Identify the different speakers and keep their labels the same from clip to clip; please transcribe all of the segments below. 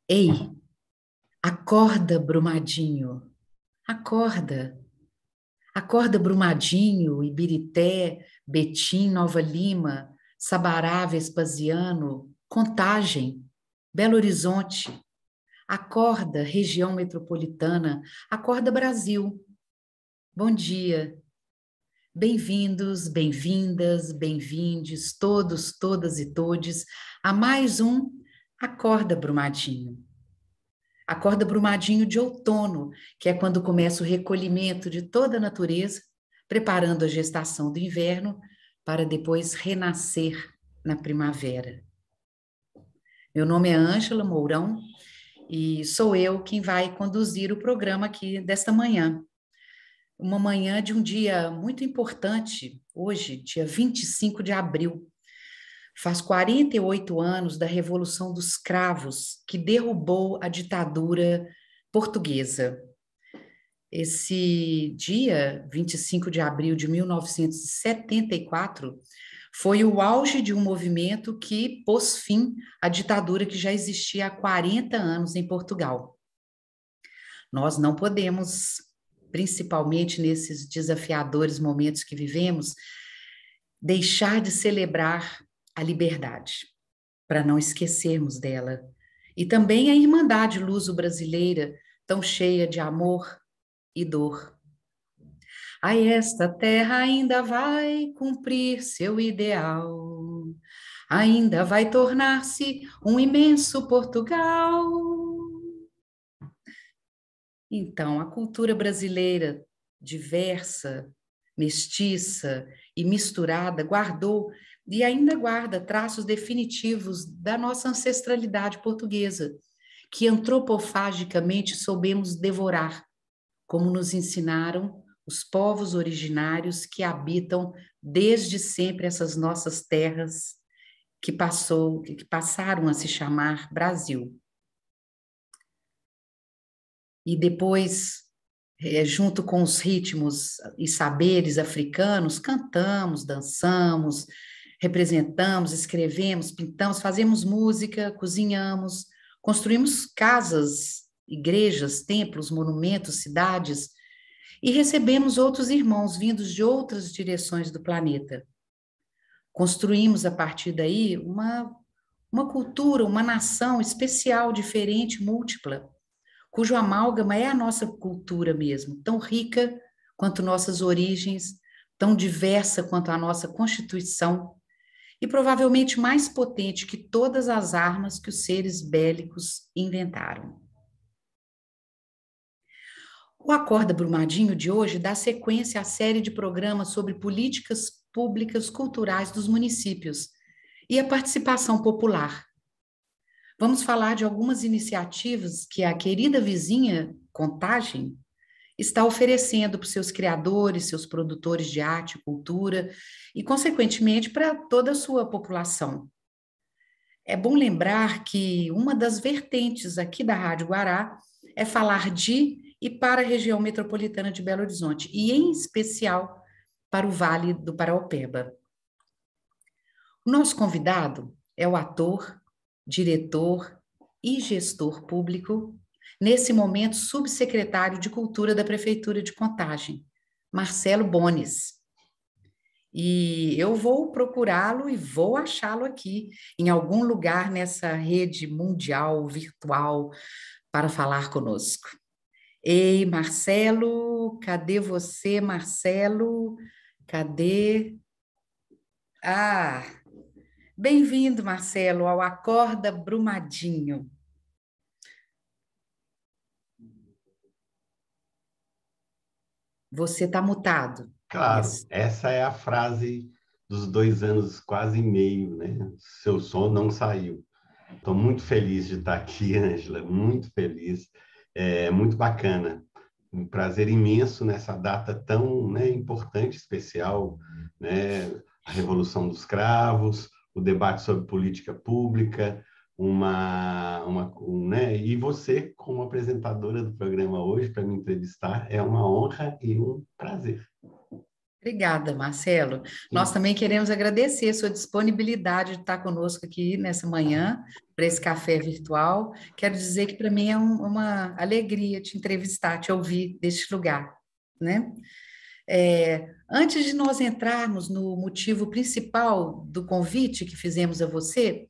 Speaker 1: Ei, acorda, Brumadinho, acorda. Acorda, Brumadinho, Ibirité, Betim, Nova Lima, Sabará, Vespasiano, Contagem, Belo Horizonte. Acorda, região metropolitana. Acorda, Brasil. Bom dia. Bem-vindos, bem-vindas, bem-vindes, todos, todas e todes, a mais um Acorda, Brumadinho. Acorda Brumadinho de outono, que é quando começa o recolhimento de toda a natureza, preparando a gestação do inverno para depois renascer na primavera. Meu nome é Ângela Mourão e sou eu quem vai conduzir o programa aqui desta manhã. Uma manhã de um dia muito importante, hoje, dia 25 de abril. Faz 48 anos da Revolução dos Cravos, que derrubou a ditadura portuguesa. Esse dia, 25 de abril de 1974, foi o auge de um movimento que pôs fim à ditadura que já existia há 40 anos em Portugal. Nós não podemos, principalmente nesses desafiadores momentos que vivemos, deixar de celebrar a liberdade, para não esquecermos dela. E também a Irmandade Luso-Brasileira, tão cheia de amor e dor. A esta terra ainda vai cumprir seu ideal, ainda vai tornar-se um imenso Portugal. Então, a cultura brasileira, diversa, mestiça e misturada, guardou e ainda guarda traços definitivos da nossa ancestralidade portuguesa, que antropofagicamente soubemos devorar, como nos ensinaram os povos originários que habitam desde sempre essas nossas terras que passaram a se chamar Brasil. E depois, junto com os ritmos e saberes africanos, cantamos, dançamos, representamos, escrevemos, pintamos, fazemos música, cozinhamos, construímos casas, igrejas, templos, monumentos, cidades, e recebemos outros irmãos vindos de outras direções do planeta. Construímos a partir daí uma cultura, uma nação especial, diferente, múltipla, cujo amálgama é a nossa cultura mesmo, tão rica quanto nossas origens, tão diversa quanto a nossa Constituição e provavelmente mais potente que todas as armas que os seres bélicos inventaram. O Acorda Brumadinho de hoje dá sequência à série de programas sobre políticas públicas culturais dos municípios e a participação popular. Vamos falar de algumas iniciativas que a querida vizinha Contagem está oferecendo para os seus criadores, seus produtores de arte e cultura e, consequentemente, para toda a sua população. É bom lembrar que uma das vertentes aqui da Rádio Guará é falar de e para a região metropolitana de Belo Horizonte, e em especial para o Vale do Paraopeba. O nosso convidado é o ator, diretor e gestor público, nesse momento subsecretário de Cultura da Prefeitura de Contagem, Marcelo Bones. E eu vou procurá-lo e vou achá-lo aqui, em algum lugar nessa rede mundial, virtual, para falar conosco. Ei, Marcelo, cadê você, Marcelo? Cadê? Ah, bem-vindo, Marcelo, ao Acorda Brumadinho. Você está mutado.
Speaker 2: Claro,
Speaker 1: Isso.
Speaker 2: essa é a frase dos 2 anos, quase meio, né? Seu som não saiu. Estou muito feliz de estar aqui, Ângela, muito feliz. É muito bacana. Um prazer imenso nessa data tão, né, importante, especial, né? A Revolução dos Cravos, o debate sobre política pública, né? E você, como apresentadora do programa hoje, para me entrevistar, é uma honra e um prazer.
Speaker 1: Obrigada, Marcelo. Nós
Speaker 2: E,
Speaker 1: também queremos agradecer a sua disponibilidade de estar conosco aqui nessa manhã, para esse café virtual. Quero dizer que para mim é uma alegria te entrevistar, te ouvir deste lugar, né? Antes de nós entrarmos no motivo principal do convite que fizemos a você,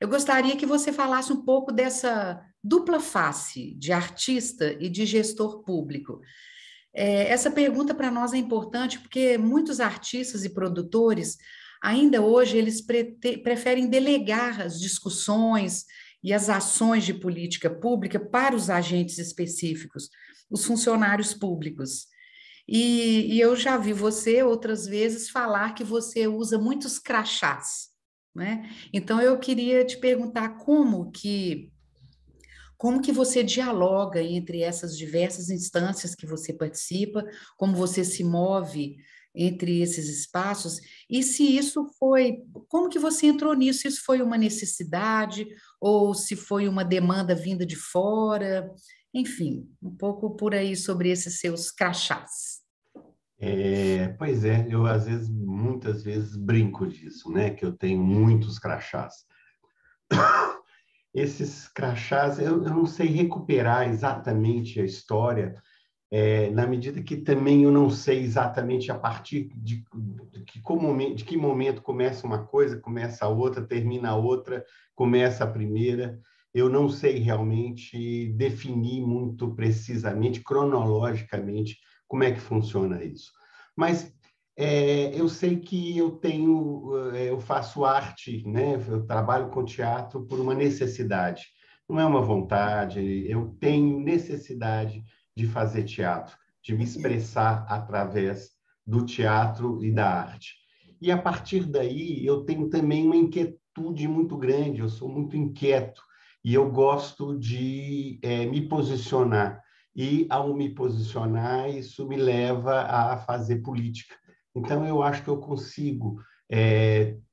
Speaker 1: eu gostaria que você falasse um pouco dessa dupla face de artista e de gestor público. Essa pergunta para nós é importante porque muitos artistas e produtores, ainda hoje, eles preferem delegar as discussões e as ações de política pública para os agentes específicos, os funcionários públicos. E eu já vi você outras vezes falar que você usa muitos crachás, né? Então eu queria te perguntar como que você dialoga entre essas diversas instâncias que você participa, como você se move entre esses espaços, e se isso foi, como que você entrou nisso? Se isso foi uma necessidade ou se foi uma demanda vinda de fora? Enfim, um pouco por aí sobre esses seus crachás.
Speaker 2: pois é, eu às vezes, muitas vezes brinco disso, né? Que eu tenho muitos crachás. Esses crachás, eu não sei recuperar exatamente a história, na medida que também eu não sei exatamente a partir de que momento começa uma coisa, começa a outra, termina a outra, começa a primeira. Eu não sei realmente definir muito precisamente, cronologicamente, como é que funciona isso. Mas eu sei que eu faço arte, né? Eu trabalho com teatro por uma necessidade, não é uma vontade, eu tenho necessidade de fazer teatro, de me expressar através do teatro e da arte. E a partir daí eu tenho também uma inquietude muito grande, eu sou muito inquieto e eu gosto de me posicionar. E ao me posicionar, isso me leva a fazer política. Então, eu acho que eu consigo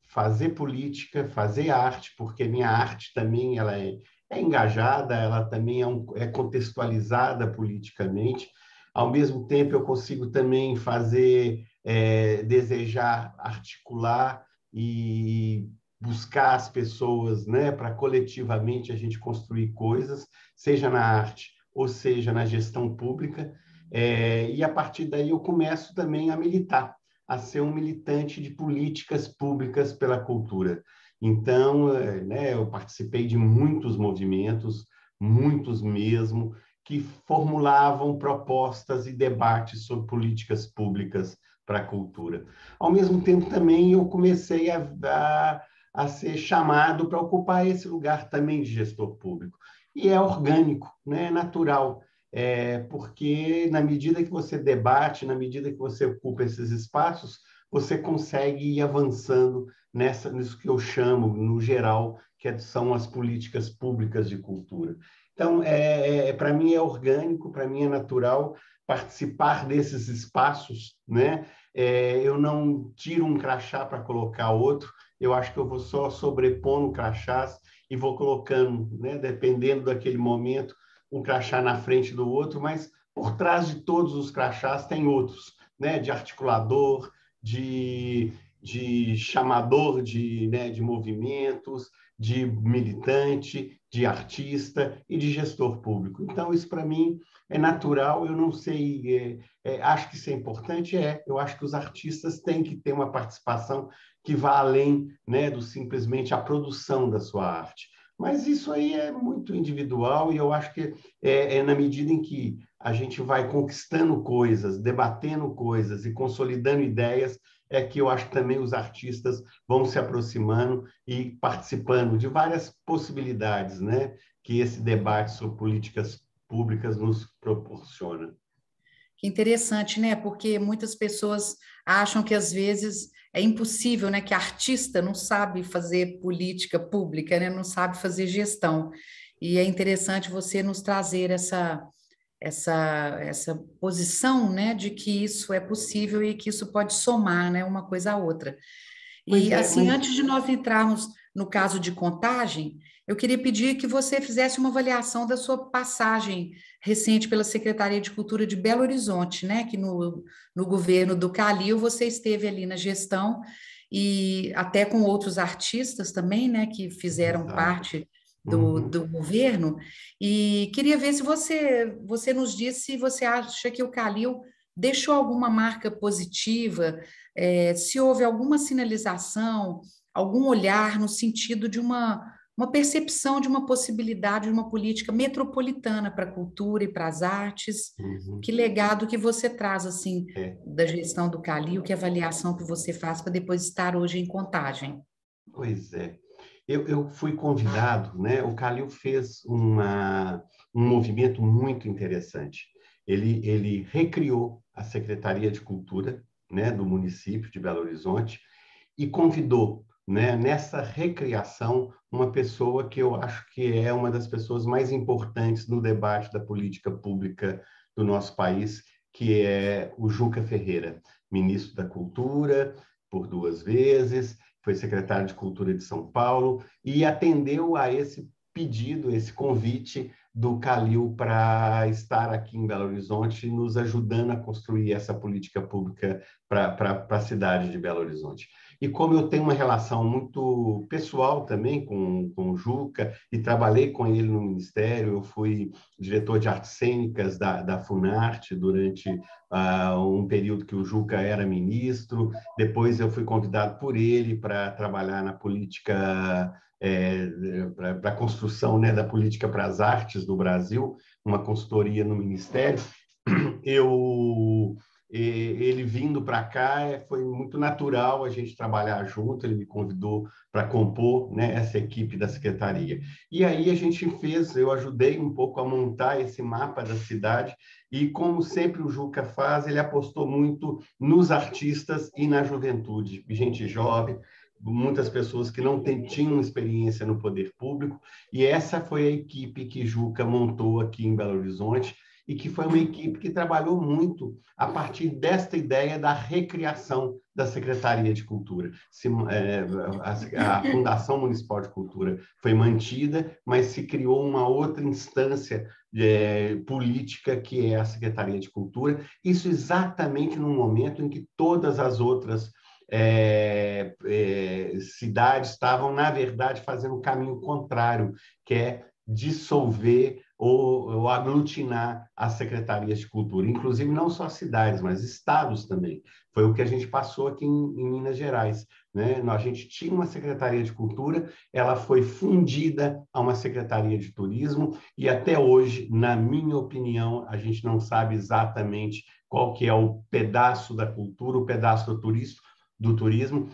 Speaker 2: fazer política, fazer arte, porque minha arte também ela é engajada, ela também é contextualizada politicamente. Ao mesmo tempo, eu consigo também fazer, desejar articular e buscar as pessoas, né, para coletivamente a gente construir coisas, seja na arte ou seja na gestão pública. E a partir daí eu começo também a militar, a ser um militante de políticas públicas pela cultura. Então, né, eu participei de muitos movimentos, muitos mesmo, que formulavam propostas e debates sobre políticas públicas para a cultura. Ao mesmo tempo, também eu comecei a ser chamado para ocupar esse lugar também de gestor público. E é orgânico, né? É natural, porque na medida que você debate, na medida que você ocupa esses espaços, você consegue ir avançando nisso que eu chamo, no geral, que são as políticas públicas de cultura. Então, para mim é orgânico, para mim é natural participar desses espaços, né? Eu não tiro um crachá para colocar outro, eu acho que eu vou só sobrepondo crachás e vou colocando, né, dependendo daquele momento, um crachá na frente do outro, mas por trás de todos os crachás tem outros, né, de articulador, de chamador né, de movimentos, de militante, de artista e de gestor público. Então, isso para mim é natural, eu não sei, acho que isso é importante, eu acho que os artistas têm que ter uma participação que vá além, né, do simplesmente a produção da sua arte. Mas isso aí é muito individual e eu acho que na medida em que a gente vai conquistando coisas, debatendo coisas e consolidando ideias, é que eu acho que também os artistas vão se aproximando e participando de várias possibilidades, né, que esse debate sobre políticas públicas nos proporciona.
Speaker 1: Que interessante, né? Porque muitas pessoas acham que às vezes é impossível, né? Que artista não sabe fazer política pública, né? Não sabe fazer gestão. E é interessante você nos trazer essa posição, né? De que isso é possível e que isso pode somar, né? Uma coisa à outra.
Speaker 2: Pois
Speaker 1: E
Speaker 2: é,
Speaker 1: assim,
Speaker 2: mas
Speaker 1: antes de nós entrarmos no caso de Contagem, eu queria pedir que você fizesse uma avaliação da sua passagem recente pela Secretaria de Cultura de Belo Horizonte, né? Que no governo do Calil você esteve ali na gestão e até com outros artistas também, né? Que fizeram
Speaker 2: Exato.
Speaker 1: parte
Speaker 2: Uhum.
Speaker 1: do governo. E queria ver se você nos diz se você acha que o Calil deixou alguma marca positiva, se houve alguma sinalização, algum olhar no sentido de uma percepção de uma possibilidade de uma política metropolitana para a cultura e para as artes.
Speaker 2: Uhum.
Speaker 1: Que legado que você traz, assim,
Speaker 2: É.
Speaker 1: da gestão do Calil, que avaliação que você faz para depois estar hoje em Contagem?
Speaker 2: Pois é. Eu fui convidado, né? O Calil fez um movimento muito interessante. Ele recriou a Secretaria de Cultura, né, do município de Belo Horizonte e convidou, né, nessa recriação, uma pessoa que eu acho que é uma das pessoas mais importantes no debate da política pública do nosso país, que é o Juca Ferreira, ministro da Cultura por 2 vezes, foi secretário de Cultura de São Paulo e atendeu a esse pedido, esse convite do Calil para estar aqui em Belo Horizonte, nos ajudando a construir essa política pública para a cidade de Belo Horizonte. E como eu tenho uma relação muito pessoal também com o Juca, e trabalhei com ele no Ministério, eu fui diretor de artes cênicas da Funarte durante um período que o Juca era ministro, depois eu fui convidado por ele para trabalhar na política, para a construção, né, da política para as artes do Brasil, uma consultoria no Ministério. Eu ele vindo para cá foi muito natural a gente trabalhar junto. Ele me convidou para compor, né, essa equipe da secretaria. E aí a gente fez, eu ajudei um pouco a montar esse mapa da cidade e, como sempre o Juca faz, ele apostou muito nos artistas e na juventude, gente jovem, muitas pessoas que não tinham experiência no poder público, e essa foi a equipe que Juca montou aqui em Belo Horizonte, e que foi uma equipe que trabalhou muito a partir desta ideia da recriação da Secretaria de Cultura. A Fundação Municipal de Cultura foi mantida, mas se criou uma outra instância política, que é a Secretaria de Cultura, isso exatamente no momento em que todas as outras cidades estavam, na verdade, fazendo o caminho contrário, que é dissolver ou aglutinar as secretarias de cultura, inclusive não só cidades, mas estados também. Foi o que a gente passou aqui em Minas Gerais, né? A gente tinha uma secretaria de cultura, ela foi fundida a uma secretaria de turismo e até hoje, na minha opinião, a gente não sabe exatamente qual que é o pedaço da cultura, o pedaço do turismo,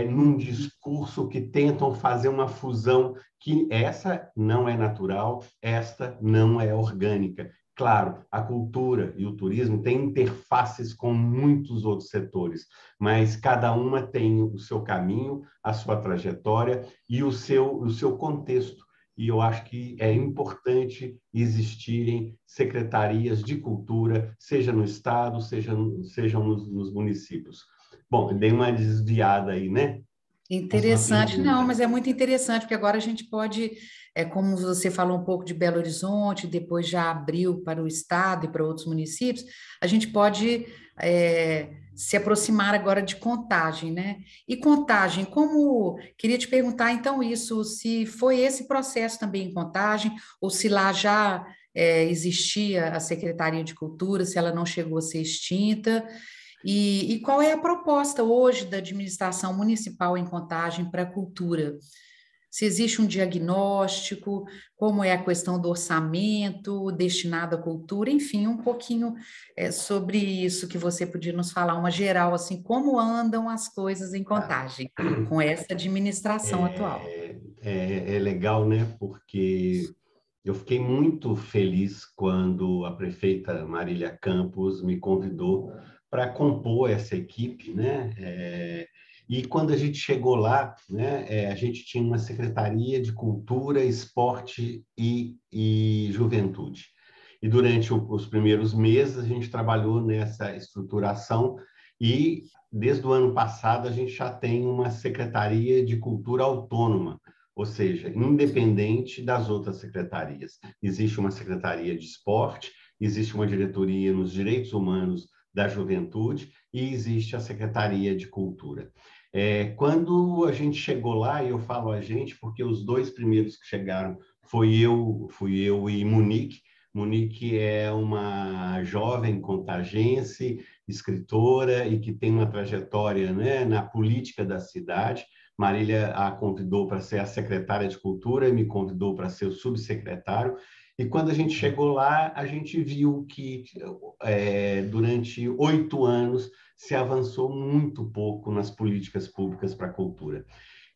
Speaker 2: num discurso que tentam fazer uma fusão que essa não é natural, esta não é orgânica. Claro, a cultura e o turismo têm interfaces com muitos outros setores, mas cada uma tem o seu caminho, a sua trajetória e o seu contexto. E eu acho que é importante existirem secretarias de cultura, seja no Estado, sejam nos municípios. Bom, dei uma desviada aí, né? A sua
Speaker 1: Interessante, não,
Speaker 2: pergunta.
Speaker 1: mas é muito interessante, porque agora a gente pode, como você falou um pouco de Belo Horizonte, depois já abriu para o estado e para outros municípios, a gente pode se aproximar agora de Contagem, né? E Contagem, queria te perguntar então isso, se foi esse processo também em Contagem, ou se lá já existia a Secretaria de Cultura, se ela não chegou a ser extinta. E qual é a proposta hoje da administração municipal em Contagem para a cultura? Se existe um diagnóstico, como é a questão do orçamento destinado à cultura, enfim, um pouquinho sobre isso que você podia nos falar, uma geral, assim, como andam as coisas em
Speaker 2: Tá.
Speaker 1: Contagem com essa administração atual.
Speaker 2: É legal, né? Porque eu fiquei muito feliz quando a prefeita Marília Campos me convidou para compor essa equipe, né? E quando a gente chegou lá, né, a gente tinha uma Secretaria de Cultura, Esporte e Juventude. E durante os primeiros meses a gente trabalhou nessa estruturação e desde o ano passado, a gente já tem uma Secretaria de Cultura autônoma, ou seja, independente das outras secretarias. Existe uma Secretaria de Esporte, existe uma diretoria nos direitos humanos da juventude e existe a Secretaria de Cultura. Quando a gente chegou lá, e eu falo a gente porque os dois primeiros que chegaram fui eu e Monique. Monique é uma jovem contagense, escritora e que tem uma trajetória, né, na política da cidade. Marília a convidou para ser a secretária de Cultura e me convidou para ser o subsecretário. E quando a gente chegou lá, a gente viu que durante 8 anos se avançou muito pouco nas políticas públicas para a cultura.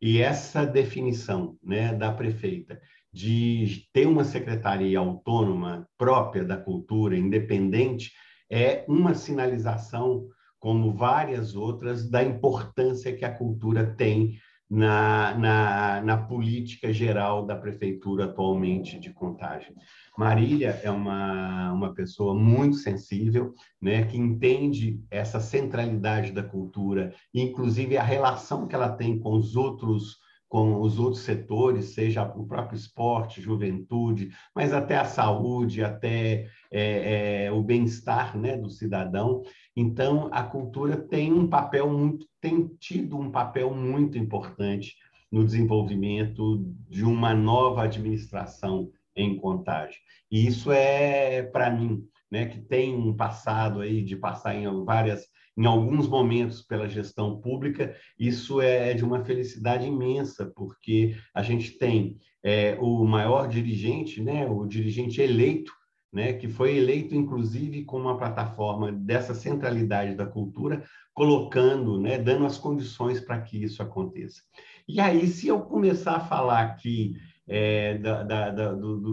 Speaker 2: E essa definição, né, da prefeita de ter uma secretaria autônoma própria da cultura, independente, é uma sinalização, como várias outras, da importância que a cultura tem na política geral da prefeitura atualmente de Contagem. Marília é uma pessoa muito sensível, né, que entende essa centralidade da cultura, inclusive a relação que ela tem com os outros setores, seja o próprio esporte, juventude, mas até a saúde, até o bem-estar, né, do cidadão. Então, a cultura tem tido um papel muito importante no desenvolvimento de uma nova administração em Contagem. E isso para mim, né, que tem um passado aí de passar em alguns momentos pela gestão pública, isso é de uma felicidade imensa, porque a gente tem o maior dirigente, né, o dirigente eleito, né, que foi eleito, inclusive, com uma plataforma dessa centralidade da cultura, colocando, né, dando as condições para que isso aconteça. E aí, se eu começar a falar aqui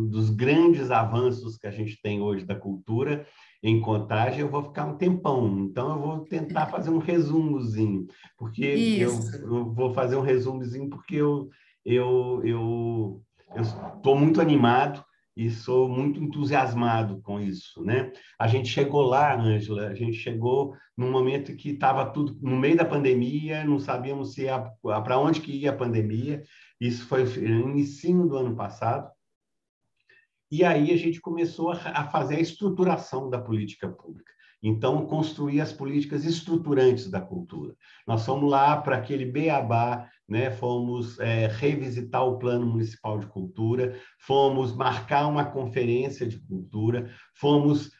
Speaker 2: dos grandes avanços que a gente tem hoje da cultura em Contagem, eu vou ficar um tempão. Então, eu vou tentar fazer um resumozinho, porque eu vou fazer um resumozinho porque eu estou muito animado e sou muito entusiasmado com isso, né? A gente chegou lá, Ângela, a gente chegou num momento que estava tudo no meio da pandemia, não sabíamos para onde que ia a pandemia. Isso foi no início do ano passado. E aí a gente começou a fazer a estruturação da política pública. Então, construir as políticas estruturantes da cultura. Nós fomos lá para aquele beabá, né? Fomos revisitar o Plano Municipal de Cultura, fomos marcar uma conferência de cultura, fomos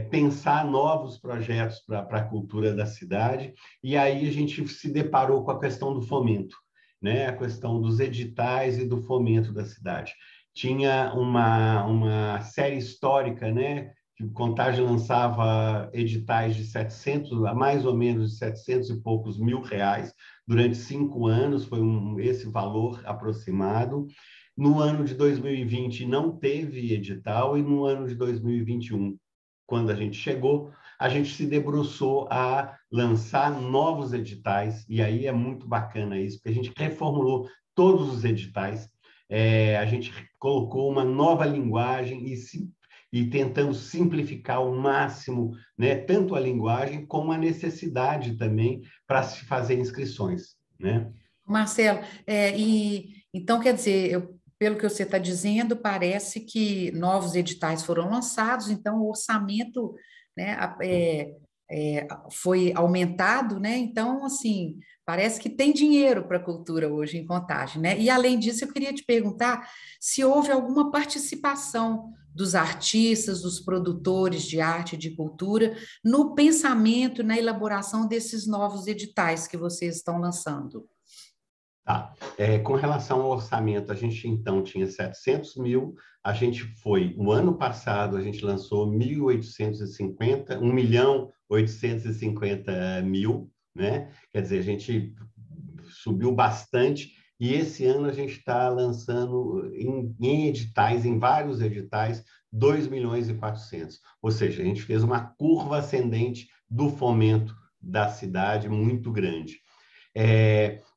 Speaker 2: pensar novos projetos para a cultura da cidade, e aí a gente se deparou com a questão do fomento, né? A questão dos editais e do fomento da cidade. Tinha uma série histórica, né, que o Contagem lançava editais de 700, mais ou menos de 700 e poucos mil reais, durante 5 anos, foi esse valor aproximado. No ano de 2020 não teve edital, e no ano de 2021, quando a gente chegou, a gente se debruçou a lançar novos editais, e aí é muito bacana isso, porque a gente reformulou todos os editais, a gente colocou uma nova linguagem e tentando simplificar ao máximo, né, tanto a linguagem como a necessidade também para se fazer inscrições, né?
Speaker 1: Marcelo, então quer dizer, pelo que você está dizendo, parece que novos editais foram lançados, então o orçamento, né, foi aumentado, né? Então, assim, parece que tem dinheiro para a cultura hoje em Contagem, né? E além disso, eu queria te perguntar se houve alguma participação dos artistas, dos produtores de arte e de cultura no pensamento, na elaboração desses novos editais que vocês estão lançando.
Speaker 2: Tá. Com relação ao orçamento, a gente então tinha 700 mil, o ano passado a gente lançou 1.850.000, né? Quer dizer, a gente subiu bastante, e esse ano a gente está lançando em editais, em vários editais, 2.400.000. Ou seja, a gente fez uma curva ascendente do fomento da cidade muito grande.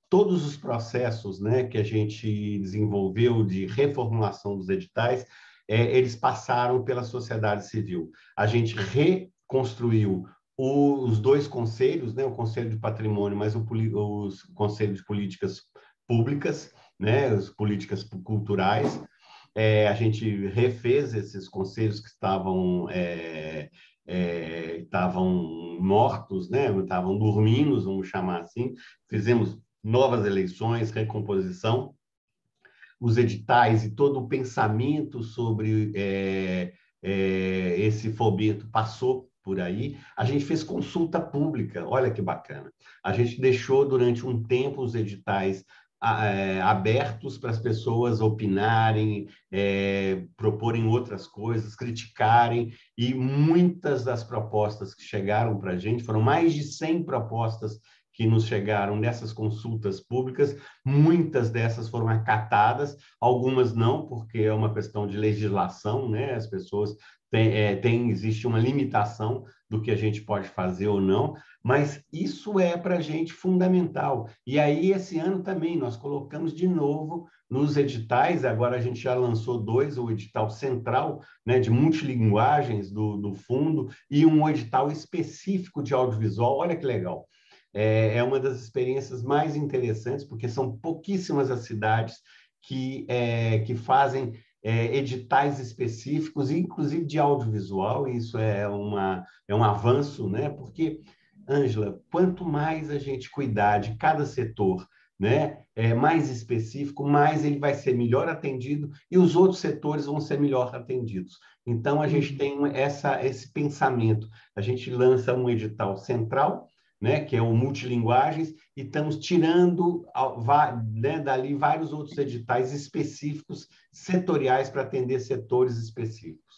Speaker 2: Todos os processos, né, que a gente desenvolveu de reformulação dos editais, eles passaram pela sociedade civil. A gente reconstruiu os dois conselhos, né, o Conselho de Patrimônio, mas os Conselhos de Políticas Públicas, né, as políticas culturais. A gente refez esses conselhos que estavam mortos, né, estavam dormindo, vamos chamar assim. Fizemos novas eleições, recomposição, os editais e todo o pensamento sobre esse fomento passou por aí. A gente fez consulta pública, olha que bacana. A gente deixou durante um tempo os editais abertos para as pessoas opinarem, proporem outras coisas, criticarem, e muitas das propostas que chegaram para a gente, foram mais de 100 propostas que nos chegaram nessas consultas públicas, muitas dessas foram acatadas, algumas não, porque é uma questão de legislação, né? As pessoas existe uma limitação do que a gente pode fazer ou não, mas isso é para a gente fundamental. E aí, esse ano também, nós colocamos de novo nos editais, agora a gente já lançou dois, o edital central, né, de multilinguagens do fundo, e um edital específico de audiovisual. Olha que legal. É uma das experiências mais interessantes, porque são pouquíssimas as cidades que fazem editais específicos, inclusive de audiovisual, e isso é um avanço, né? Porque, Ângela, quanto mais a gente cuidar de cada setor, né, mais específico, mais ele vai ser melhor atendido e os outros setores vão ser melhor atendidos. Então, a gente tem esse pensamento. A gente lança um edital central, né, que é o multilinguagens, e estamos tirando, né, dali vários outros editais específicos, setoriais, para atender setores específicos.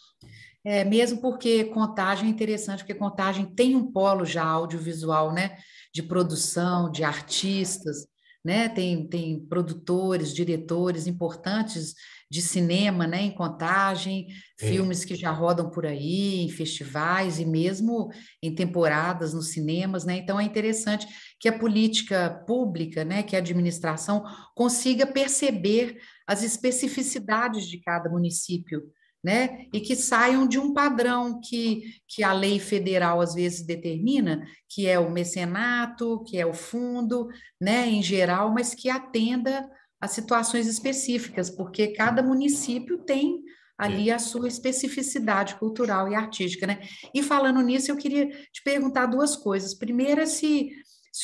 Speaker 1: Mesmo porque Contagem é interessante, porque Contagem tem um polo já audiovisual, né? De produção, de artistas, né? Tem produtores, diretores importantes de cinema, né? Em Contagem, filmes que já rodam por aí, em festivais e mesmo em temporadas nos cinemas, né? Então é interessante que a política pública, né? Que a administração consiga perceber as especificidades de cada município, né? E que saiam de um padrão que a lei federal às vezes determina, que é o mecenato, que é o fundo, né, em geral, mas que atenda a situações específicas, porque cada município tem ali a sua especificidade cultural e artística, né? E falando nisso, eu queria te perguntar duas coisas. Primeiro, se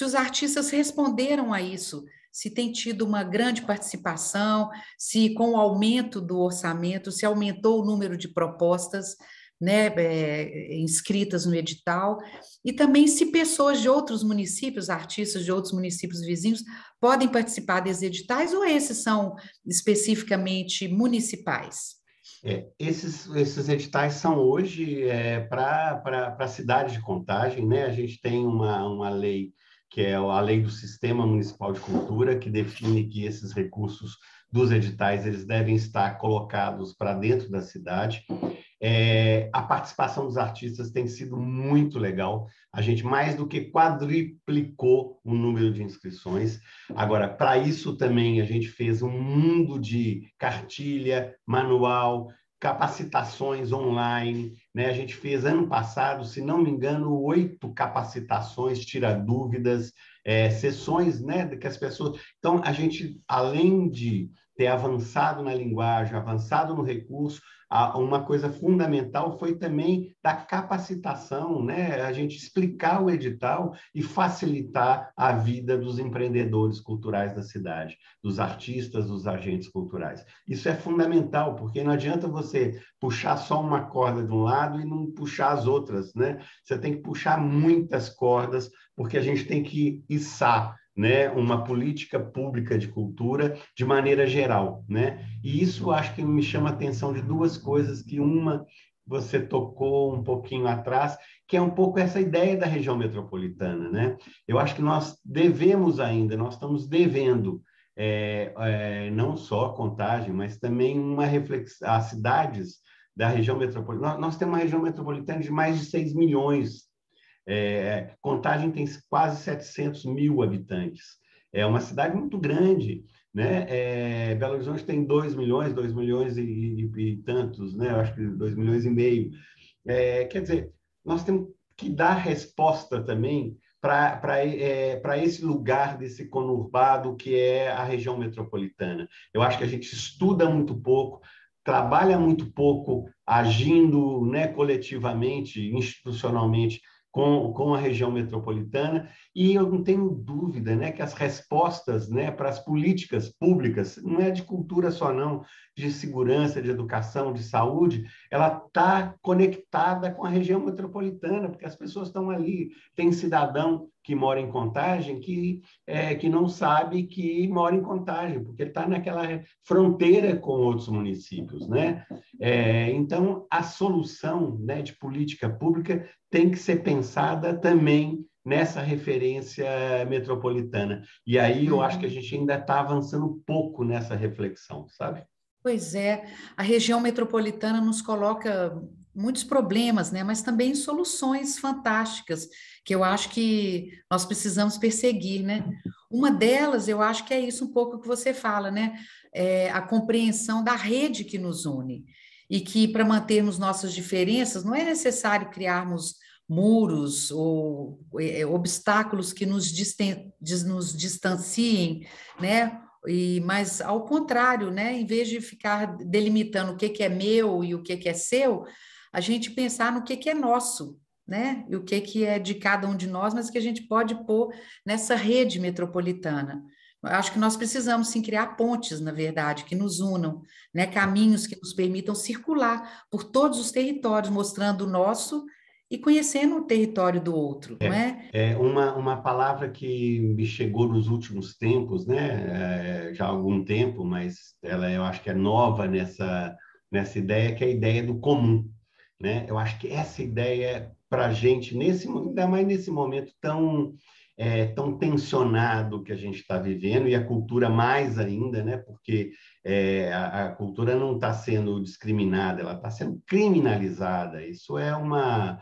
Speaker 1: os artistas responderam a isso, se tem tido uma grande participação, se com o aumento do orçamento, se aumentou o número de propostas, né, inscritas no edital, e também se pessoas de outros municípios, artistas de outros municípios vizinhos, podem participar desses editais, ou esses são especificamente municipais?
Speaker 2: Esses editais são hoje para a cidade de Contagem, né? A gente tem uma lei, que é a Lei do Sistema Municipal de Cultura, que define que esses recursos dos editais eles devem estar colocados para dentro da cidade. A participação dos artistas tem sido muito legal. A gente mais do que quadriplicou o número de inscrições. Agora, para isso também a gente fez um mundo de cartilha, manual, capacitações online, né? A gente fez ano passado, se não me engano, 8 capacitações, tira dúvidas, sessões, né? Que as pessoas. Então, a gente, além de ter avançado na linguagem, avançado no recurso, uma coisa fundamental foi também da capacitação, né? A gente explicar o edital e facilitar a vida dos empreendedores culturais da cidade, dos artistas, dos agentes culturais. Isso é fundamental, porque não adianta você puxar só uma corda de um lado e não puxar as outras, né? Você tem que puxar muitas cordas, porque a gente tem que içar, né, uma política pública de cultura de maneira geral, né? E isso acho que me chama a atenção de duas coisas, que uma você tocou um pouquinho atrás, que é um pouco essa ideia da região metropolitana, né? Eu acho que nós devemos ainda, nós estamos devendo não só Contagem, mas também uma reflexão às cidades da região metropolitana. Nós temos uma região metropolitana de mais de 6 milhões. Contagem tem quase 700 mil habitantes. É uma cidade muito grande, né? Belo Horizonte tem 2 milhões e tantos, né? Eu acho que 2 milhões e meio. Quer dizer, nós temos que dá resposta também para esse lugar desse conurbado que é a região metropolitana. Eu acho que a gente estuda muito pouco, trabalha muito pouco agindo, né, coletivamente, institucionalmente, com a região metropolitana, e eu não tenho dúvida, né, que as respostas, né, para as políticas públicas, não é de cultura só não, de segurança, de educação, de saúde, ela está conectada com a região metropolitana, porque as pessoas estão ali. Tem cidadão que mora em Contagem que não sabe que mora em Contagem, porque ele está naquela fronteira com outros municípios, né? Então, a solução, né, de política pública tem que ser pensada também nessa referência metropolitana. E aí eu acho que a gente ainda está avançando pouco nessa reflexão, sabe?
Speaker 1: Pois é, a região metropolitana nos coloca muitos problemas, né? Mas também soluções fantásticas que eu acho que nós precisamos perseguir, né? Uma delas, eu acho que é isso um pouco que você fala, né? É a compreensão da rede que nos une e que para mantermos nossas diferenças não é necessário criarmos muros ou obstáculos que nos distanciem, né? Mas ao contrário, né? Em vez de ficar delimitando o que é meu e o que é seu, a gente pensar no que é nosso, né? E o que é de cada um de nós, mas que a gente pode pôr nessa rede metropolitana. Eu acho que nós precisamos sim criar pontes, na verdade, que nos unam, né? Caminhos que nos permitam circular por todos os territórios, mostrando o nosso e conhecendo o território do outro, não é?
Speaker 2: É uma palavra que me chegou nos últimos tempos, né? Já há algum tempo, mas ela eu acho que é nova nessa ideia, que é a ideia do comum, né? Eu acho que essa ideia para a gente, ainda mais nesse momento tão tensionado que a gente está vivendo, e a cultura mais ainda, né? Porque a cultura não está sendo discriminada, ela está sendo criminalizada. Isso a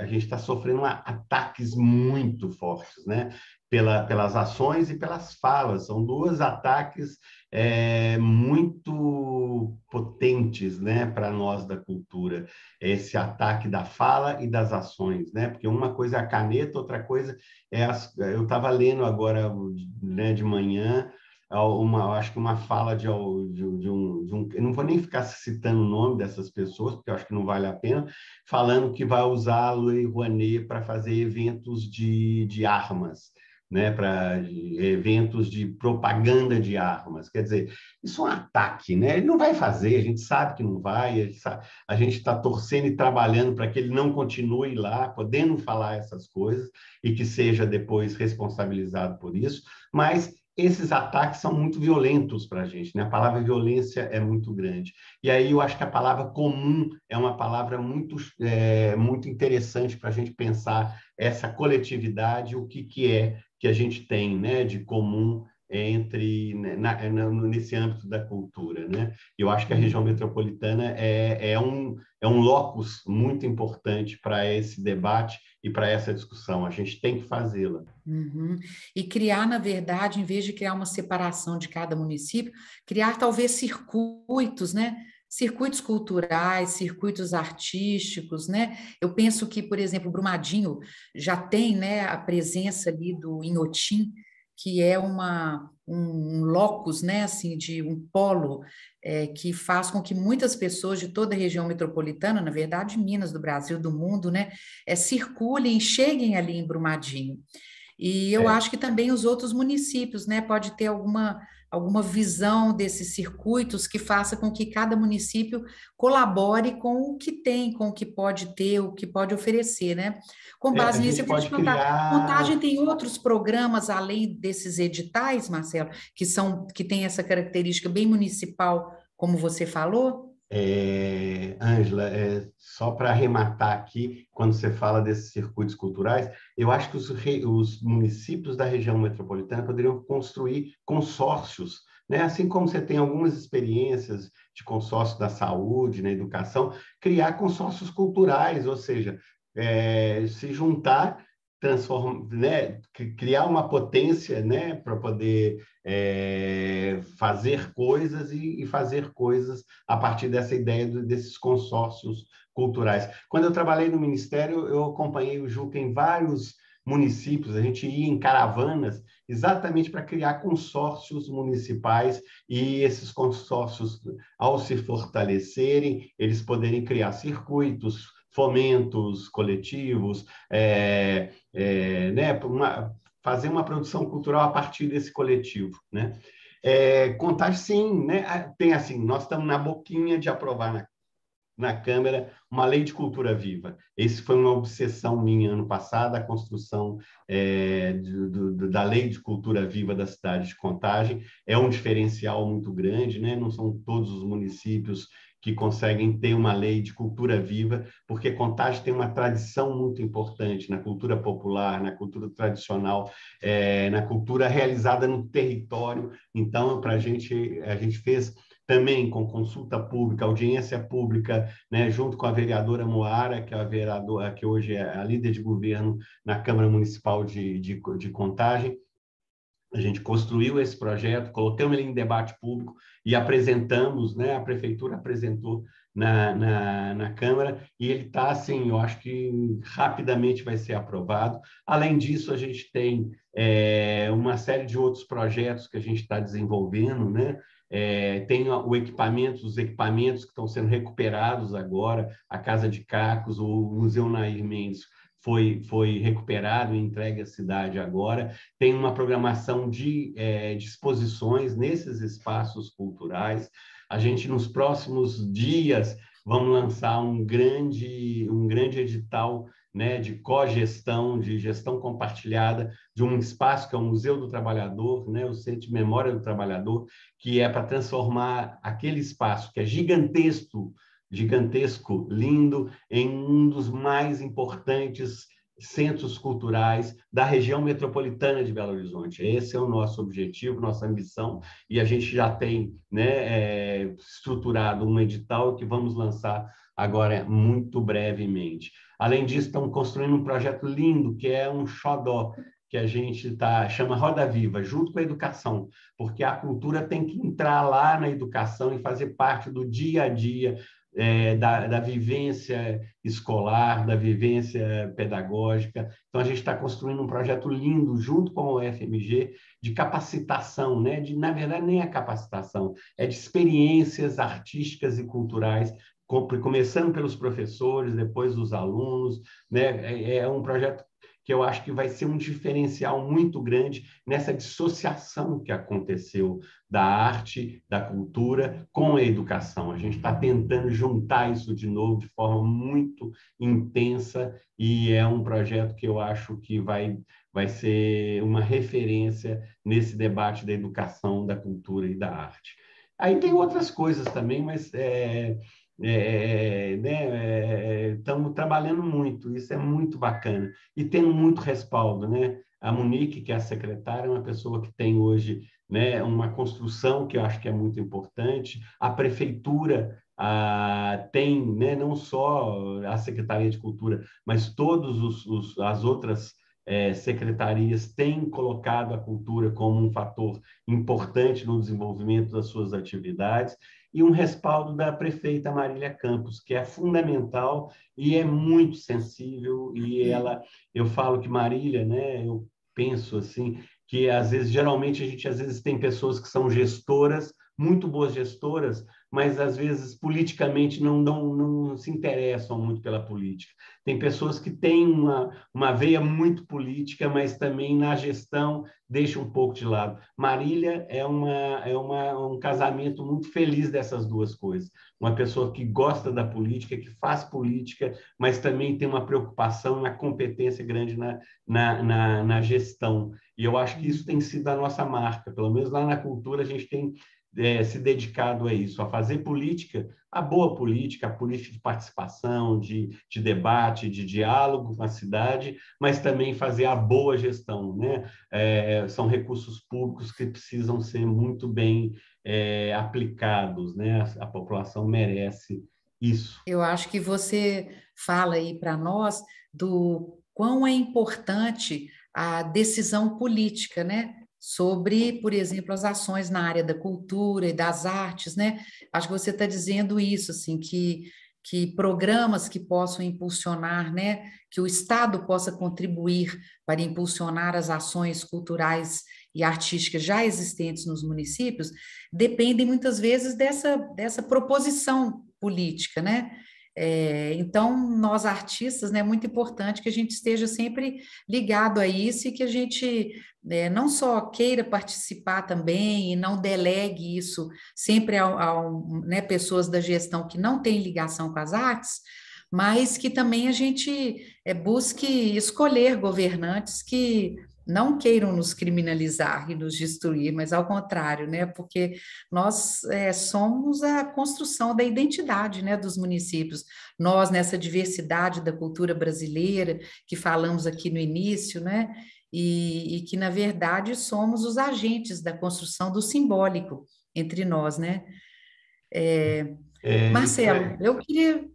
Speaker 2: gente está sofrendo ataques muito fortes, né? Pelas ações e pelas falas. São dois ataques muito potentes, né, para nós da cultura. Esse ataque da fala e das ações, né? Porque uma coisa é a caneta, outra coisa eu estava lendo agora, né, de manhã, acho que uma fala de um. Eu não vou nem ficar citando o nome dessas pessoas, porque eu acho que não vale a pena, falando que vai usar a Lei Rouanet para fazer eventos de armas, né, para eventos de propaganda de armas. Quer dizer, isso é um ataque, né? Ele não vai fazer, a gente sabe que não vai, a gente está torcendo e trabalhando para que ele não continue lá, podendo falar essas coisas e que seja depois responsabilizado por isso, mas esses ataques são muito violentos para a gente, né? A palavra violência é muito grande. E aí eu acho que a palavra comum é uma palavra muito interessante para a gente pensar essa coletividade, o que é que a gente tem, né, de comum nesse âmbito da cultura, né? Eu acho que a região metropolitana é um locus muito importante para esse debate e para essa discussão. A gente tem que fazê-la.
Speaker 1: Uhum. E criar, na verdade, em vez de criar uma separação de cada município, criar talvez circuitos, né? Circuitos culturais, circuitos artísticos, né? Eu penso que, por exemplo, Brumadinho já tem, né, a presença ali do Inhotim, que é um locus, né, assim, de um polo que faz com que muitas pessoas de toda a região metropolitana, na verdade, Minas, do Brasil, do mundo, né, circulem e cheguem ali em Brumadinho. E eu
Speaker 2: É,
Speaker 1: acho que também os outros municípios, né, pode ter alguma visão desses circuitos que faça com que cada município colabore com o que tem, com o que pode ter, o que pode oferecer, né? Com
Speaker 2: a
Speaker 1: base nisso,
Speaker 2: gente
Speaker 1: eu queria te
Speaker 2: pode
Speaker 1: perguntar,
Speaker 2: criar.
Speaker 1: Contagem tem outros programas além desses editais, Marcelo, que têm essa característica bem municipal, como você falou?
Speaker 2: Ângela, só para arrematar aqui, quando você fala desses circuitos culturais, eu acho que os municípios da região metropolitana poderiam construir consórcios, né? Assim como você tem algumas experiências de consórcio da saúde, na educação, criar consórcios culturais, ou seja, se juntar, né? Criar uma potência, né? Para poder fazer coisas e fazer coisas a partir dessa ideia desses consórcios culturais. Quando eu trabalhei no Ministério, eu acompanhei o Juca em vários municípios, a gente ia em caravanas exatamente para criar consórcios municipais e esses consórcios, ao se fortalecerem, eles poderem criar circuitos, fomentos coletivos, né, fazer uma produção cultural a partir desse coletivo, né? Contagem, sim, né? Tem assim, nós estamos na boquinha de aprovar na Câmara uma lei de cultura viva. Esse foi uma obsessão minha ano passado, a construção da lei de cultura viva da cidade de Contagem. É um diferencial muito grande, né? Não são todos os municípios que conseguem ter uma lei de cultura viva, porque Contagem tem uma tradição muito importante na cultura popular, na cultura tradicional, na cultura realizada no território. Então, a gente fez também com consulta pública, audiência pública, né, junto com a vereadora Moara, que é a vereadora que hoje é a líder de governo na Câmara Municipal de Contagem. A gente construiu esse projeto, colocamos ele em debate público e apresentamos, né, a prefeitura apresentou na Câmara, e ele está, assim, eu acho que rapidamente vai ser aprovado. Além disso, a gente tem uma série de outros projetos que a gente está desenvolvendo, né? Tem os equipamentos que estão sendo recuperados agora, a Casa de Cacos, o Museu Nair Mendes foi recuperado e entregue à cidade agora. Tem uma programação de exposições nesses espaços culturais. A gente, nos próximos dias, vamos lançar um grande edital, né, de cogestão, de gestão compartilhada de um espaço que é o Museu do Trabalhador, né, o Centro de Memória do Trabalhador, que é para transformar aquele espaço que é gigantesco, lindo, em um dos mais importantes centros culturais da região metropolitana de Belo Horizonte. Esse é o nosso objetivo, nossa ambição, e a gente já tem, né, estruturado um edital que vamos lançar agora muito brevemente. Além disso, estamos construindo um projeto lindo, que é um xodó, que a gente chama Roda Viva, junto com a educação, porque a cultura tem que entrar lá na educação e fazer parte do dia a dia, da vivência escolar, da vivência pedagógica. Então, a gente está construindo um projeto lindo, junto com o FMG, de capacitação, né? Na verdade, nem a capacitação, é de experiências artísticas e culturais, começando pelos professores, depois os alunos, né? É um projeto que eu acho que vai ser um diferencial muito grande nessa dissociação que aconteceu da arte, da cultura com a educação. A gente está tentando juntar isso de novo de forma muito intensa, e é um projeto que eu acho que vai ser uma referência nesse debate da educação, da cultura e da arte. Aí tem outras coisas também, mas né, estamos trabalhando muito, isso é muito bacana, e tendo muito respaldo, né? A Monique, que é a secretária, é uma pessoa que tem hoje, né, uma construção que eu acho que é muito importante. A prefeitura tem, né, não só a Secretaria de Cultura, mas todas as outras secretarias têm colocado a cultura como um fator importante no desenvolvimento das suas atividades, e um respaldo da prefeita Marília Campos, que é fundamental e é muito sensível, e eu falo que Marília, né, eu penso assim, que geralmente a gente às vezes tem pessoas que são gestoras, muito boas gestoras, mas às vezes politicamente não se interessam muito pela política. Tem pessoas que têm uma veia muito política, mas também na gestão deixa um pouco de lado. Marília é um casamento muito feliz dessas duas coisas. Uma pessoa que gosta da política, que faz política, mas também tem uma preocupação, uma competência grande na gestão. E eu acho que isso tem sido a nossa marca. Pelo menos lá na cultura a gente tem se dedicado a isso, a fazer política, a boa política, a política de participação, de debate, de diálogo com a cidade, mas também fazer a boa gestão, né? São recursos públicos que precisam ser muito bem aplicados, né? A população merece isso.
Speaker 1: Eu acho que você fala aí para nós do quão é importante a decisão política, né? Sobre, por exemplo, as ações na área da cultura e das artes, né? Acho que você está dizendo isso, assim, que que programas que possam impulsionar, né, que o Estado possa contribuir para impulsionar as ações culturais e artísticas já existentes nos municípios, dependem muitas vezes dessa proposição política, né? Então, nós artistas, né, é muito importante que a gente esteja sempre ligado a isso e que a gente não só queira participar também e não delegue isso sempre né, pessoas da gestão que não têm ligação com as artes, mas que também a gente busque escolher governantes que não queiram nos criminalizar e nos destruir, mas ao contrário, né? Porque nós somos a construção da identidade, né, dos municípios. Nós, nessa diversidade da cultura brasileira, que falamos aqui no início, né? E que, na verdade, somos os agentes da construção do simbólico entre nós, né?
Speaker 2: Isso
Speaker 1: Marcelo,
Speaker 2: é.
Speaker 1: eu queria.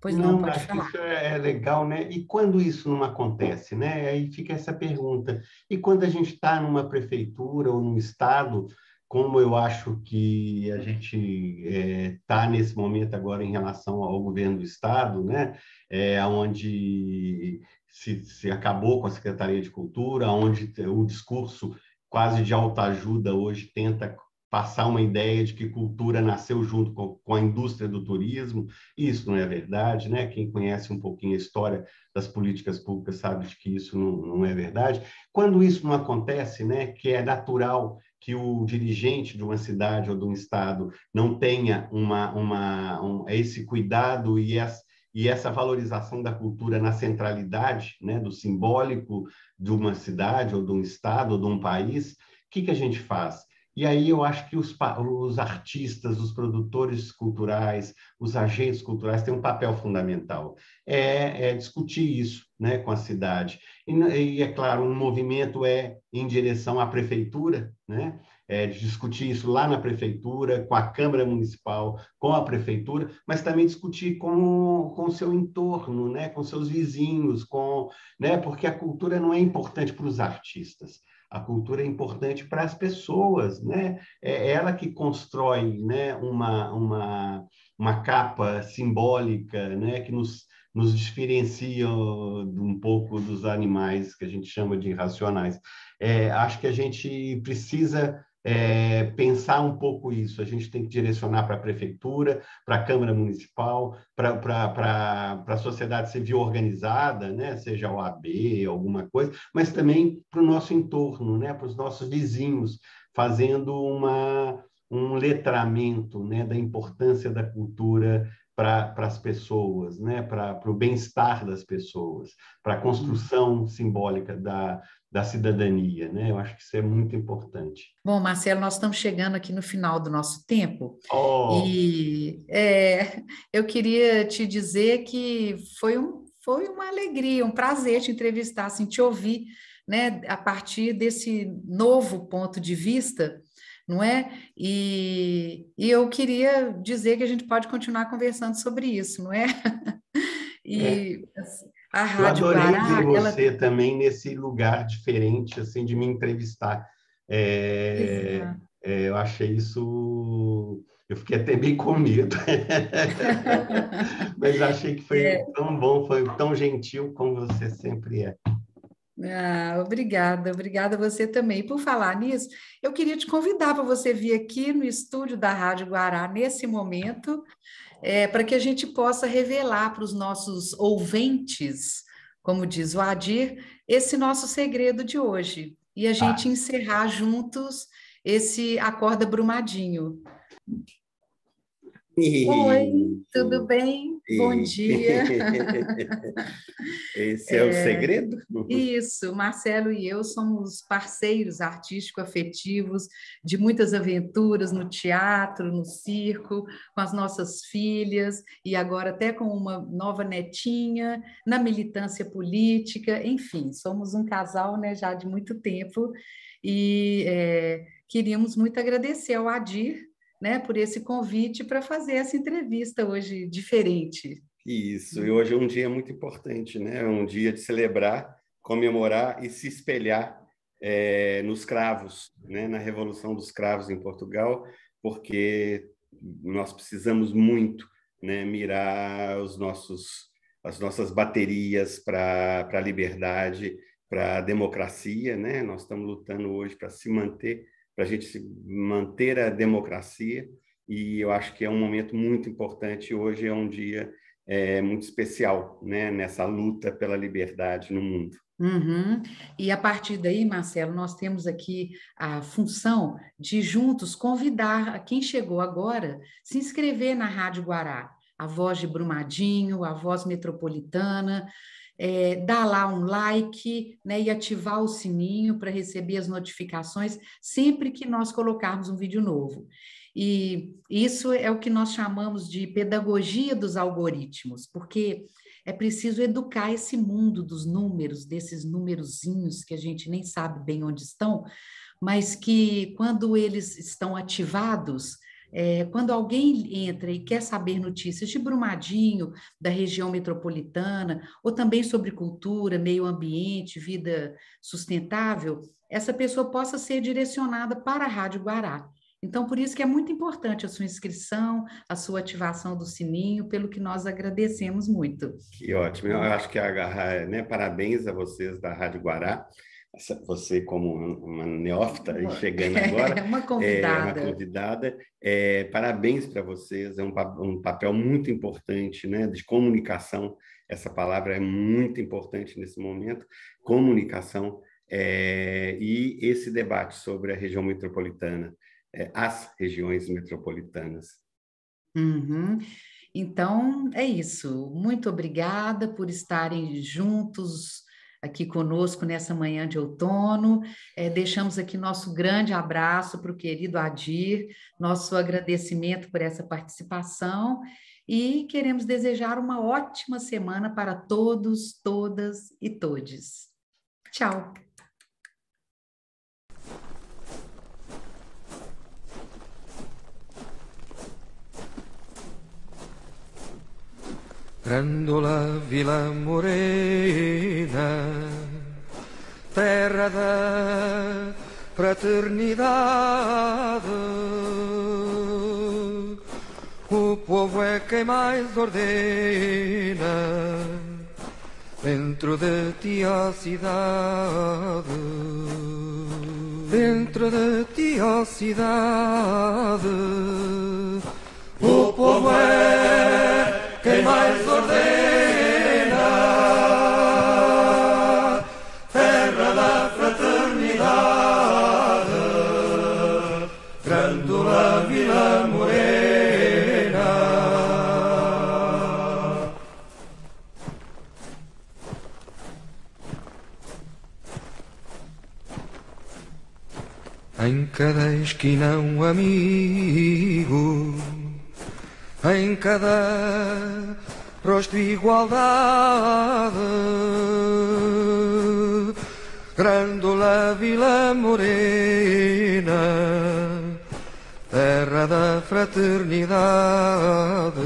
Speaker 1: Pois não,
Speaker 2: Não,
Speaker 1: pode
Speaker 2: acho que
Speaker 1: falar.
Speaker 2: isso é legal, né? E quando isso não acontece, né? Aí fica essa pergunta. E quando a gente está numa prefeitura ou num estado, como eu acho que a gente está nesse momento agora em relação ao governo do estado, né? Onde se acabou com a Secretaria de Cultura, onde o discurso quase de autoajuda hoje tenta passar uma ideia de que cultura nasceu junto com a indústria do turismo. Isso não é verdade, né? Quem conhece um pouquinho a história das políticas públicas sabe de que isso não é verdade. Quando isso não acontece, né, que é natural que o dirigente de uma cidade ou de um estado não tenha esse cuidado e essa valorização da cultura na centralidade, né, do simbólico de uma cidade ou de um estado ou de um país, o que a gente faz? E aí eu acho que os artistas, os produtores culturais, os agentes culturais têm um papel fundamental. Discutir isso, né, com a cidade. E, é claro, um movimento em direção à prefeitura, né? De discutir isso lá na prefeitura, com a Câmara Municipal, com a prefeitura, mas também discutir com o seu entorno, né? Com seus vizinhos, né? Porque a cultura não é importante para os artistas. A cultura é importante para as pessoas, né? É ela que constrói, né, uma capa simbólica, né, que nos diferencia um pouco dos animais que a gente chama de irracionais. Acho que a gente precisa pensar um pouco isso. A gente tem que direcionar para a prefeitura, para a Câmara Municipal, para a sociedade civil organizada, né? Seja a OAB, alguma coisa, mas também para o nosso entorno, né? Para os nossos vizinhos, fazendo um letramento, né? Da importância da cultura para as pessoas, né? Para o bem-estar das pessoas, para a construção simbólica da cidadania, né? Eu acho que isso é muito importante.
Speaker 1: Bom, Marcelo, nós estamos chegando aqui no final do nosso tempo
Speaker 2: Oh,
Speaker 1: e eu queria te dizer que foi uma alegria, um prazer te entrevistar, assim, te ouvir, né, a partir desse novo ponto de vista, não é? E eu queria dizer que a gente pode continuar conversando sobre isso, não é?
Speaker 2: é,
Speaker 1: E assim, a
Speaker 2: eu
Speaker 1: Rádio
Speaker 2: adorei ver
Speaker 1: Guará, ela.
Speaker 2: você também nesse lugar diferente, assim, de me entrevistar. É,
Speaker 1: Exato.
Speaker 2: eu achei isso. Eu fiquei até bem com medo, mas achei que foi tão bom, foi tão gentil como você sempre é.
Speaker 1: Obrigada, obrigada a você também. Por falar nisso, eu queria te convidar para você vir aqui no estúdio da Rádio Guará nesse momento, para que a gente possa revelar para os nossos ouvintes, como diz o Adir, esse nosso segredo de hoje. E a gente
Speaker 2: Ah,
Speaker 1: encerrar juntos esse Acorda Brumadinho. Oi, tudo
Speaker 2: isso.
Speaker 1: bem? Bom
Speaker 2: E-
Speaker 1: dia.
Speaker 2: Esse é o segredo?
Speaker 1: Isso, Marcelo e eu somos parceiros artístico-afetivos de muitas aventuras no teatro, no circo, com as nossas filhas e agora até com uma nova netinha, na militância política, enfim, somos um casal, né, já de muito tempo e queríamos muito agradecer ao Adir, né, por esse convite para fazer essa entrevista hoje diferente.
Speaker 2: Isso, e hoje é um dia muito importante, né? É um dia de celebrar, comemorar e se espelhar nos cravos, né? Na Revolução dos Cravos em Portugal, porque nós precisamos muito né, mirar as nossas baterias para a liberdade, para a democracia, né? Nós estamos lutando hoje para se manter, para a gente manter a democracia, e eu acho que é um momento muito importante. Hoje é um dia muito especial, né, nessa luta pela liberdade no mundo.
Speaker 1: Uhum. E a partir daí, Marcelo, nós temos aqui a função de juntos convidar a quem chegou agora se inscrever na Rádio Guará, a voz de Brumadinho, a voz metropolitana, dar lá um like, né, e ativar o sininho para receber as notificações sempre que nós colocarmos um vídeo novo. E isso é o que nós chamamos de pedagogia dos algoritmos, porque é preciso educar esse mundo dos números, desses numerozinhos que a gente nem sabe bem onde estão, mas que quando eles estão ativados, quando alguém entra e quer saber notícias de Brumadinho, da região metropolitana, ou também sobre cultura, meio ambiente, vida sustentável, essa pessoa possa ser direcionada para a Rádio Guará. Então, por isso que é muito importante a sua inscrição, a sua ativação do sininho, pelo que nós agradecemos muito.
Speaker 2: Que ótimo. Eu acho que né, parabéns a vocês da Rádio Guará. Você como uma neófita chegando agora,
Speaker 1: uma convidada.
Speaker 2: Uma convidada. Parabéns para vocês, é um papel muito importante, né, de comunicação. Essa palavra é muito importante nesse momento, comunicação, e esse debate sobre a região metropolitana, as regiões metropolitanas.
Speaker 1: Uhum. Então, é isso. Muito obrigada por estarem juntos aqui conosco nessa manhã de outono. Deixamos aqui nosso grande abraço para o querido Adir, nosso agradecimento por essa participação e queremos desejar uma ótima semana para todos, todas e todes. Tchau!
Speaker 3: Grândola Vila Morena, terra da fraternidade, o povo é quem mais ordena, dentro de ti a cidade, dentro de ti a cidade, o povo é quem mais ordena, terra da fraternidade, Grândola Vila Morena. Em cada esquina um amigo, em cada rosto igualdade, Grândola Vila Morena, terra da fraternidade,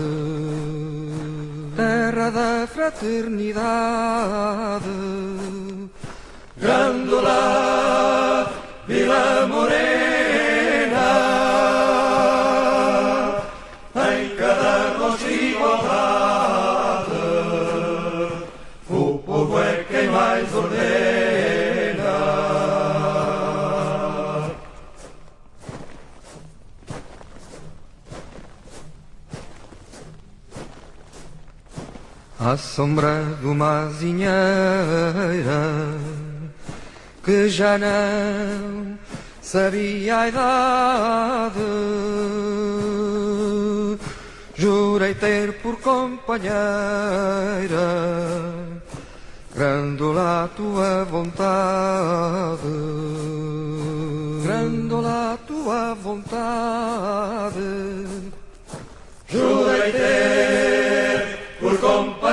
Speaker 3: terra da fraternidade, Grândola Vila Morena. O povo é quem mais ordena. À sombra de uma azinheira que já não sabia a idade, jurei ter por companheira Grândola a tua vontade, Grândola a tua vontade, jurei ter por companheira